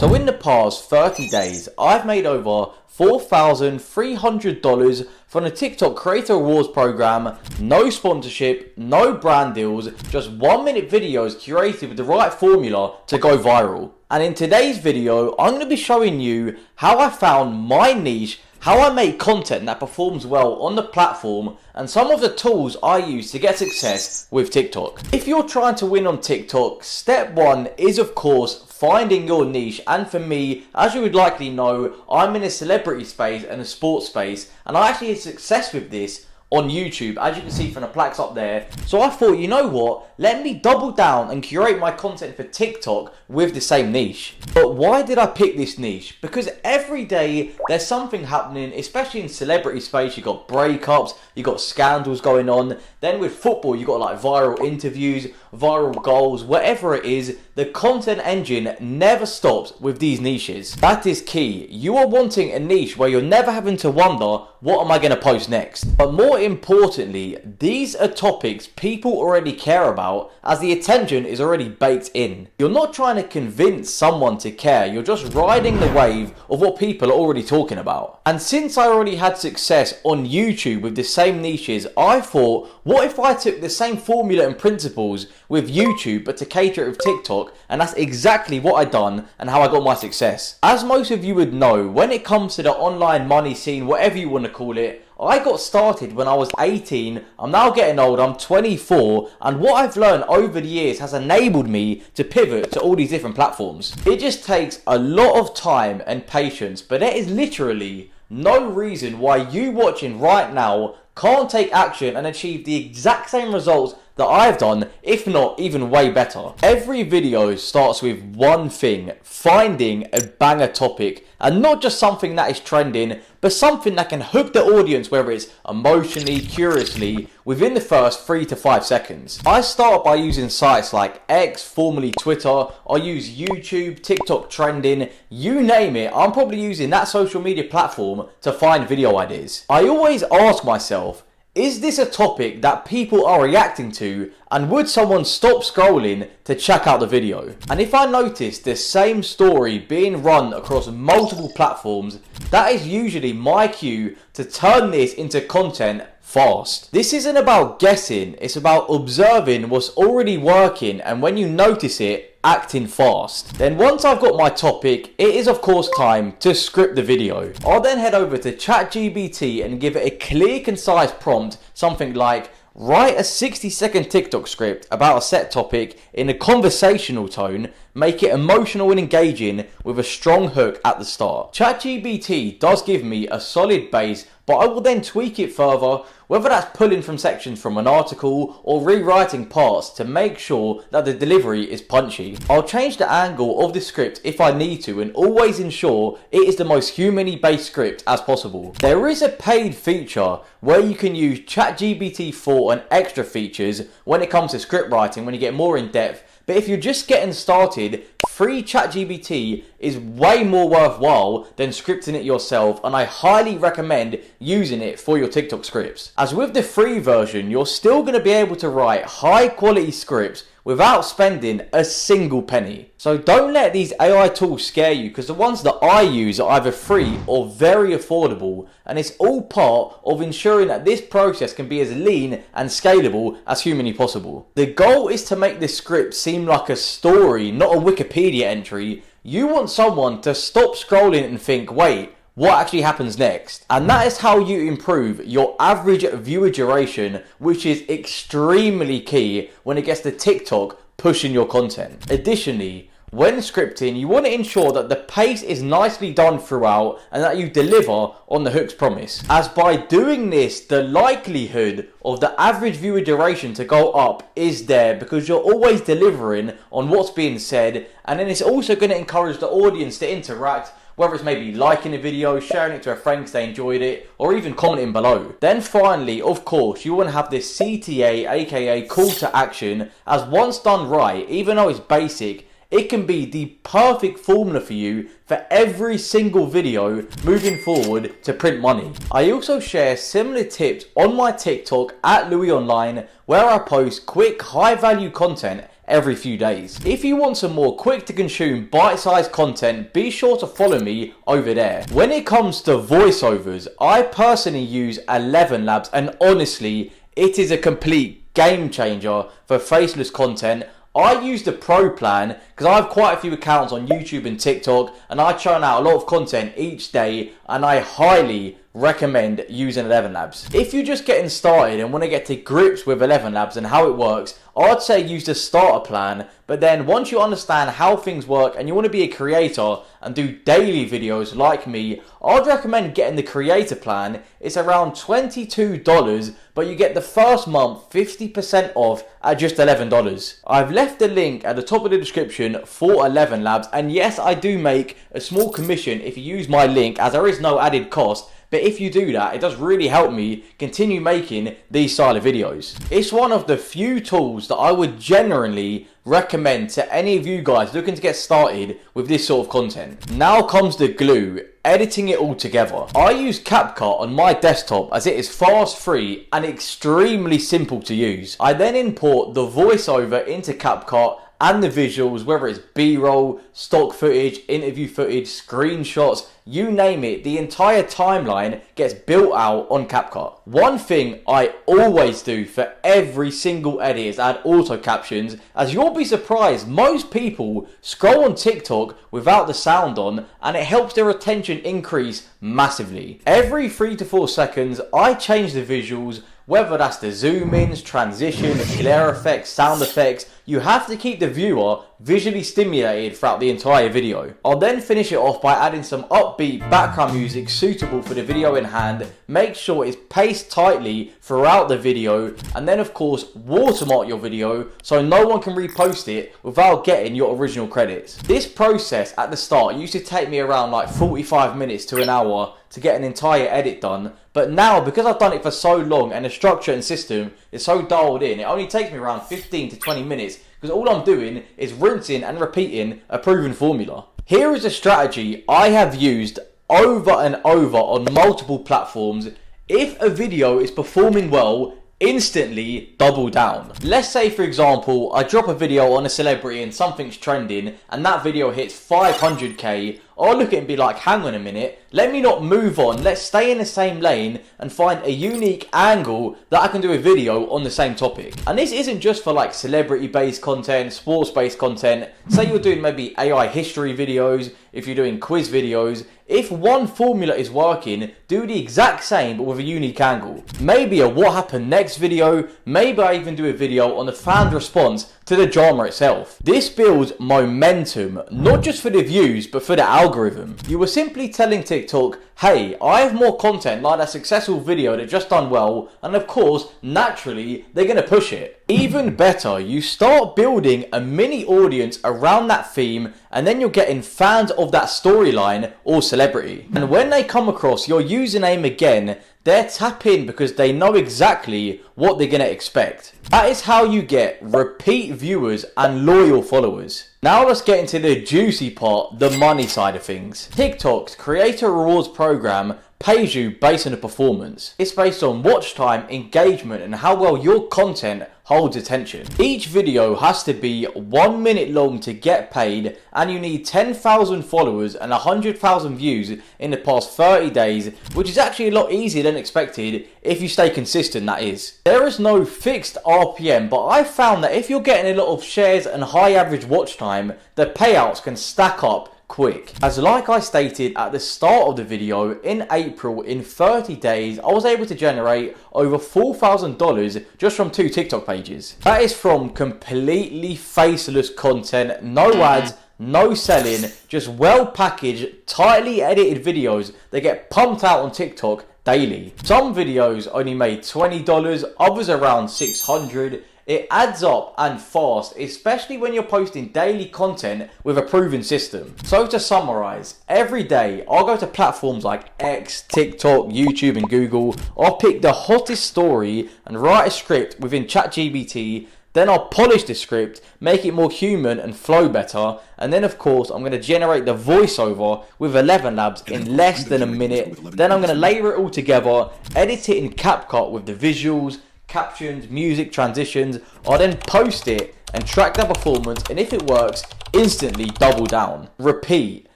So in the past 30 days, I've made over $4,300 from the TikTok Creator Awards program. No sponsorship, no brand deals, just 1-minute videos curated with the right formula to go viral. And in today's video, I'm going to be showing you how I found my niche, how I make content that performs well on the platform, and some of the tools I use to get success with TikTok. If you're trying to win on TikTok, step 1 is of course finding your niche. And for me, as you would likely know, I'm in a celebrity space and a sports space, and I actually had success with this on YouTube, as you can see from the plaques up there. So I thought, you know what, let me double down and curate my content for TikTok with the same niche. But why did I pick this niche? Because every day there's something happening, especially in celebrity space. You got breakups, you got scandals going on. Then with football, you got like viral interviews, viral goals, whatever it is. The content engine never stops with these niches. That is key. You are wanting a niche where you're never having to wonder, what am I going to post next? But more importantly, these are topics people already care about, as the attention is already baked in. You're not trying to convince someone to care, you're just riding the wave of what people are already talking about. And since I already had success on YouTube with the same niches, I thought, what if I took the same formula and principles with YouTube but to cater it with TikTok? And that's exactly what I done and how I got my success. As most of you would know, when it comes to the online money scene, whatever you want to call it, I got started when I was 18, I'm now getting old, I'm 24, and what I've learned over the years has enabled me to pivot to all these different platforms. It just takes a lot of time and patience, but there is literally no reason why you watching right now can't take action and achieve the exact same results that I've done, if not even way better. Every video starts with one thing: finding a banger topic, and not just something that is trending, but something that can hook the audience, whether it's emotionally, curiously, within the first 3 to 5 seconds. I start by using sites like X, formerly Twitter. I use YouTube, TikTok trending, you name it. I'm probably using that social media platform to find video ideas. I always ask myself, is this a topic that people are reacting to, and would someone stop scrolling to check out the video? And if I notice the same story being run across multiple platforms, that is usually my cue to turn this into content fast. This isn't about guessing, it's about observing what's already working, and when you notice it, acting fast. Then once I've got my topic, it is of course time to script the video. I'll then head over to ChatGPT and give it a clear, concise prompt, something like, write a 60-second TikTok script about a set topic in a conversational tone, make it emotional and engaging with a strong hook at the start. ChatGPT does give me a solid base, but I will then tweak it further, whether that's pulling from sections from an article or rewriting parts to make sure that the delivery is punchy. I'll change the angle of the script if I need to, and always ensure it is the most humanly based script as possible. There is a paid feature where you can use ChatGPT 4 and extra features when it comes to script writing, when you get more in depth. But if you're just getting started, free ChatGPT is way more worthwhile than scripting it yourself, and I highly recommend using it for your TikTok scripts. As with the free version, you're still going to be able to write high quality scripts without spending a single penny. So don't let these AI tools scare you, because the ones that I use are either free or very affordable, and it's all part of ensuring that this process can be as lean and scalable as humanly possible. The goal is to make this script seem like a story, not a Wikipedia entry. You want someone to stop scrolling and think, wait, what actually happens next? And that is how you improve your average viewer duration, which is extremely key when it gets to TikTok pushing your content. Additionally, when scripting, you want to ensure that the pace is nicely done throughout and that you deliver on the hook's promise. As by doing this, the likelihood of the average viewer duration to go up is there, because you're always delivering on what's being said, and then it's also going to encourage the audience to interact, whether it's maybe liking a video, sharing it to a friend because they enjoyed it, or even commenting below. Then finally, of course, you want to have this CTA, aka call to action, as once done right, even though it's basic, it can be the perfect formula for you for every single video moving forward to print money. I also share similar tips on my TikTok at Louis Online, where I post quick, high value content every few days. If you want some more quick to consume bite-sized content, be sure to follow me over there. When it comes to voiceovers, I personally use ElevenLabs, and honestly, it is a complete game changer for faceless content. I use the Pro plan because I have quite a few accounts on YouTube and TikTok, and I churn out a lot of content each day, and I highly recommend using ElevenLabs. If you're just getting started and want to get to grips with ElevenLabs and how it works, I'd say use the starter plan, but then once you understand how things work and you want to be a creator and do daily videos like me, I'd recommend getting the creator plan. It's around $22, but you get the first month 50% off at just $11. I've left the link at the top of the description for ElevenLabs, and yes, I do make a small commission if you use my link, as there is no added cost. But if you do that, it does really help me continue making these style of videos. It's one of the few tools that I would generally recommend to any of you guys looking to get started with this sort of content. Now comes the glue, editing it all together. I use CapCut on my desktop as it is fast, free, and extremely simple to use. I then import the voiceover into CapCut and the visuals, whether it's B-roll, stock footage, interview footage, screenshots, you name it, the entire timeline gets built out on CapCut. One thing I always do for every single edit is add auto captions, as you'll be surprised, most people scroll on TikTok without the sound on, and it helps their attention increase massively. Every 3 to 4 seconds, I change the visuals, whether that's the zoom ins, transition, glare effects, sound effects. You have to keep the viewer visually stimulated throughout the entire video. I'll then finish it off by adding some upbeat background music suitable for the video in hand. Make sure it's paced tightly throughout the video, and then of course watermark your video so no one can repost it without getting your original credits. This process at the start used to take me around like 45 minutes to an hour to get an entire edit done, but now because I've done it for so long and the structure and system is so dialed in, it only takes me around 15 to 20 minutes because all I'm doing is rinsing and repeating a proven formula. Here is a strategy I have used over and over on multiple platforms. If a video is performing well, instantly double down. Let's say for example I drop a video on a celebrity and something's trending and that video hits 500k. I'll look at it and be like, hang on a minute, let me not move on, let's stay in the same lane and find a unique angle that I can do a video on the same topic. And this isn't just for like celebrity based content, sports based content. Say you're doing maybe AI history videos, if you're doing quiz videos. If one formula is working, do the exact same but with a unique angle. Maybe a what happened next video, maybe I even do a video on the fan response to the drama itself. This builds momentum, not just for the views, but for the algorithm. You were simply telling TikTok, hey, I have more content like that successful video that just done well, and of course, naturally, they're gonna push it. Even better, you start building a mini audience around that theme, and then you're getting fans of that storyline or celebrity. And when they come across your username again, they're tapping because they know exactly what they're gonna expect. That is how you get repeat viewers and loyal followers. Now let's get into the juicy part, the money side of things. TikTok's Creator Rewards program pays you based on the performance. It's based on watch time, engagement, and how well your content holds attention. Each video has to be 1 minute long to get paid, and you need 10,000 followers and 100,000 views in the past 30 days, which is actually a lot easier than expected if you stay consistent, that is. There is no fixed RPM, but I found that if you're getting a lot of shares and high average watch time, the payouts can stack up quick. As like I stated at the start of the video, in April, in 30 days, I was able to generate over $4,000 just from 2 TikTok pages. That is from completely faceless content, no ads, no selling, just well packaged, tightly edited videos that get pumped out on TikTok daily. Some videos only made $20, others around $600. It adds up and fast, especially when you're posting daily content with a proven system. So to summarize, every day I'll go to platforms like X, TikTok, YouTube and Google. I'll pick the hottest story and write a script within ChatGPT. Then I'll polish the script, make it more human and flow better. And then of course I'm going to generate the voiceover with ElevenLabs in less than a minute. Then I'm going to layer it all together, edit it in CapCut with the visuals, captions, music, transitions. I'll then post it and track their performance, and if it works, instantly double down. Repeat.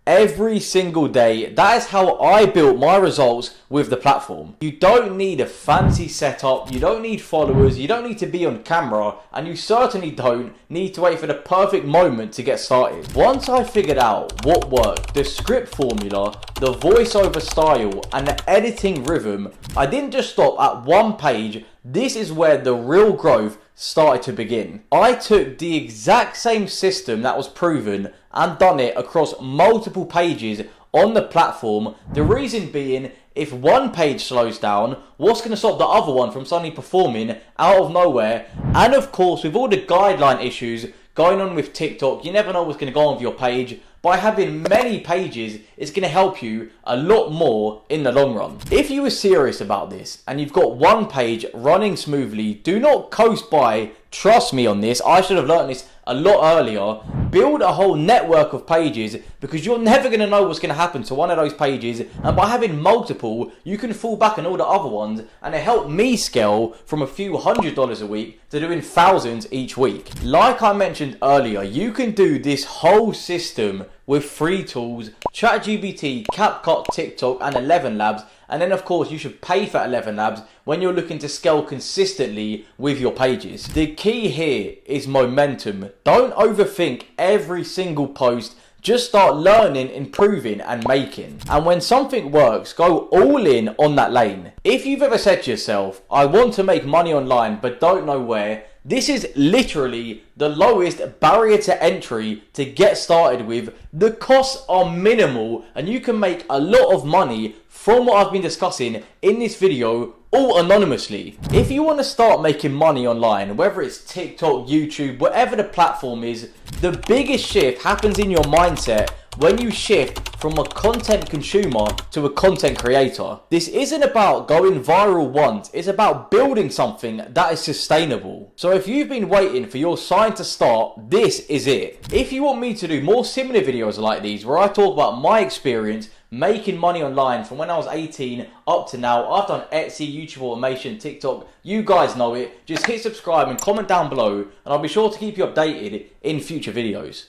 Every single day. That is how I built my results with the platform. You don't need a fancy setup, you don't need followers, you don't need to be on camera, and you certainly don't need to wait for the perfect moment to get started. Once I figured out what worked, the script formula, the voiceover style, and the editing rhythm, I didn't just stop at one page. This is where the real growth started to begin. I took the exact same system that was proven and done it across multiple pages on the platform. The reason being, if one page slows down, what's going to stop the other one from suddenly performing out of nowhere? And of course, with all the guideline issues going on with TikTok, you never know what's going to go on with your page. By having many pages, it's going to help you a lot more in the long run. If you were serious about this and you've got one page running smoothly, do not coast by. Trust me on this, I should have learned this a lot earlier. Build a whole network of pages, because you're never going to know what's going to happen to one of those pages, and by having multiple, you can fall back on all the other ones, and it helped me scale from a few $100s a week to doing thousands each week. Like I mentioned earlier, you can do this whole system with free tools: ChatGPT, CapCut, TikTok, and ElevenLabs. And then of course you should pay for ElevenLabs when you're looking to scale consistently with your pages. The key here is momentum. Don't overthink every single post. Just start learning, improving, and making. And when something works, go all in on that lane. If you've ever said to yourself, I want to make money online but don't know where, this is literally the lowest barrier to entry to get started with. The costs are minimal and you can make a lot of money from what I've been discussing in this video, all anonymously. If you want to start making money online, whether it's TikTok, YouTube, whatever the platform is, the biggest shift happens in your mindset when you shift from a content consumer to a content creator. This isn't about going viral once, it's about building something that is sustainable. So if you've been waiting for your sign to start, this is it. If you want me to do more similar videos like these, where I talk about my experience making money online from when I was 18 up to now, I've done Etsy, YouTube automation, TikTok, you guys know it. Just hit subscribe and comment down below, and I'll be sure to keep you updated in future videos.